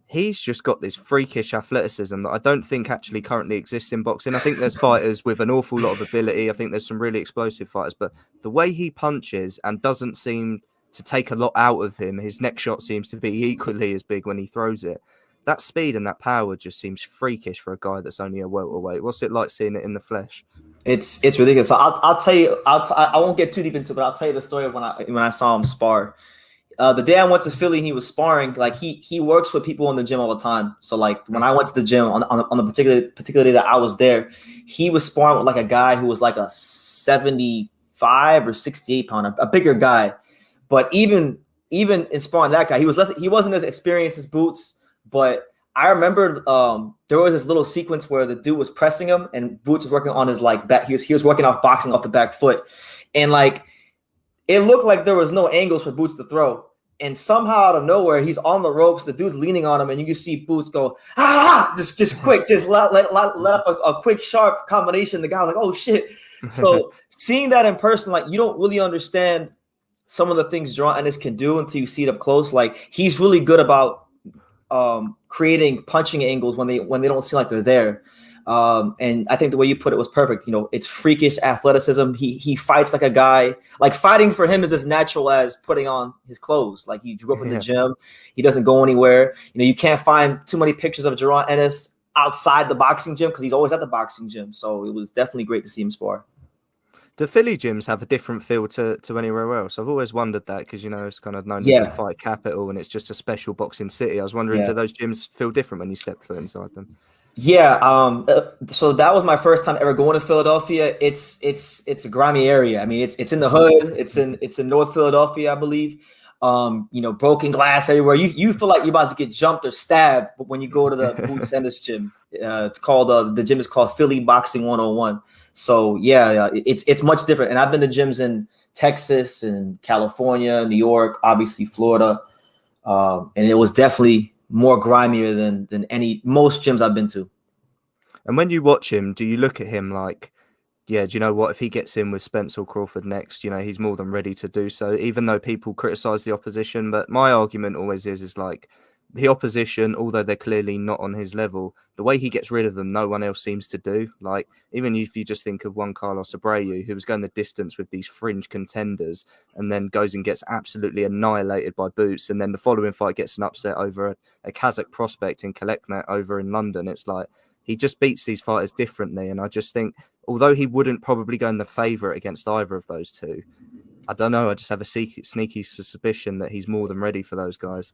He's just got this freakish athleticism that I don't think actually currently exists in boxing. I think there's fighters with an awful lot of ability. I think there's some really explosive fighters, but the way he punches and doesn't seem to take a lot out of him, his neck shot seems to be equally as big when he throws it. That speed and that power just seems freakish for a guy that's only a welterweight. What's it like seeing it in the flesh? It's ridiculous. So I'll tell you. I won't get too deep into it, but I'll tell you the story of when I saw him spar. The day I went to Philly, he was sparring. Like he works with people in the gym all the time. So like when I went to the gym on the particular day that I was there, he was sparring with like a guy who was like a 75 or 68 pounder, a bigger guy. But even in sparring that guy, he wasn't as experienced as Boots. But I remember there was this little sequence where the dude was pressing him, and Boots was working on his like back. He was working off boxing off the back foot, and like it looked like there was no angles for Boots to throw. And somehow out of nowhere, he's on the ropes. The dude's leaning on him, and you can see Boots go, just quick, just let up a quick, sharp combination. The guy was like, oh, shit. So seeing that in person, like, you don't really understand some of the things Jaron Ennis can do until you see it up close. Like, he's really good about creating punching angles when they don't seem like they're there. And I think the way you put it was perfect. You know, it's freakish athleticism. He fights like a guy. Like fighting for him is as natural as putting on his clothes. Like he grew up in the gym. He doesn't go anywhere. You know, you can't find too many pictures of Jaron Ennis outside the boxing gym because he's always at the boxing gym. So it was definitely great to see him spar. Do Philly gyms have a different feel to anywhere else? I've always wondered that because, you know, it's kind of known as the fight capital and it's just a special boxing city. I was wondering, do those gyms feel different when you step foot inside them? Yeah, so that was my first time ever going to Philadelphia. It's a grimy area. I mean, it's in the hood. It's in North Philadelphia, I believe. You know, broken glass everywhere. You feel like you're about to get jumped or stabbed when you go to the Boots Ennis gym. It's called the gym is called Philly Boxing 101. So yeah, it's much different. And I've been to gyms in Texas and California, New York, obviously Florida, and it was definitely more grimier than most gyms I've been to. And when you watch him, do you look at him like, yeah, do you know what? If he gets in with Spence or Crawford next, you know, he's more than ready to do so, even though people criticize the opposition. But my argument always is like the opposition, although they're clearly not on his level, the way he gets rid of them, no one else seems to do. Like, even if you just think of Juan Carlos Abreu, who was going the distance with these fringe contenders and then goes and gets absolutely annihilated by Boots. And then the following fight gets an upset over a Kazakh prospect in Kalekmet over in London. It's like, he just beats these fighters differently. And I just think, although he wouldn't probably go in the favourite against either of those two, I don't know. I just have a sneaky suspicion that he's more than ready for those guys.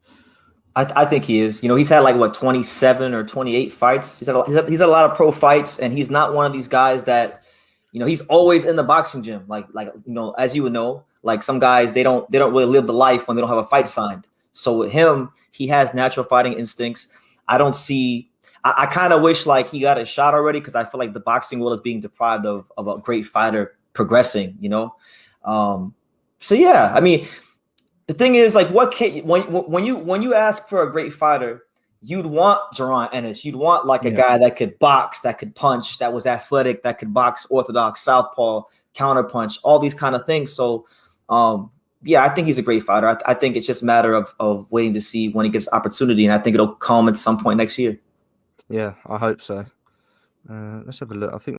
I think he is. You know, he's had like 27 or 28 fights. He's had a lot of pro fights, and he's not one of these guys that, you know, he's always in the boxing gym. Like you know, as you would know, like some guys they don't really live the life when they don't have a fight signed. So with him, he has natural fighting instincts. I don't see. I kind of wish like he got a shot already because I feel like the boxing world is being deprived of a great fighter progressing. You know, so yeah, I mean. The thing is, like, what can when you ask for a great fighter, you'd want Jaron Ennis. You'd want like a guy that could box, that could punch, that was athletic, that could box orthodox, southpaw, counterpunch, all these kind of things. So, yeah, I think he's a great fighter. I think it's just a matter of waiting to see when he gets opportunity, and I think it'll come at some point next year. Yeah, I hope so. Let's have a look. I think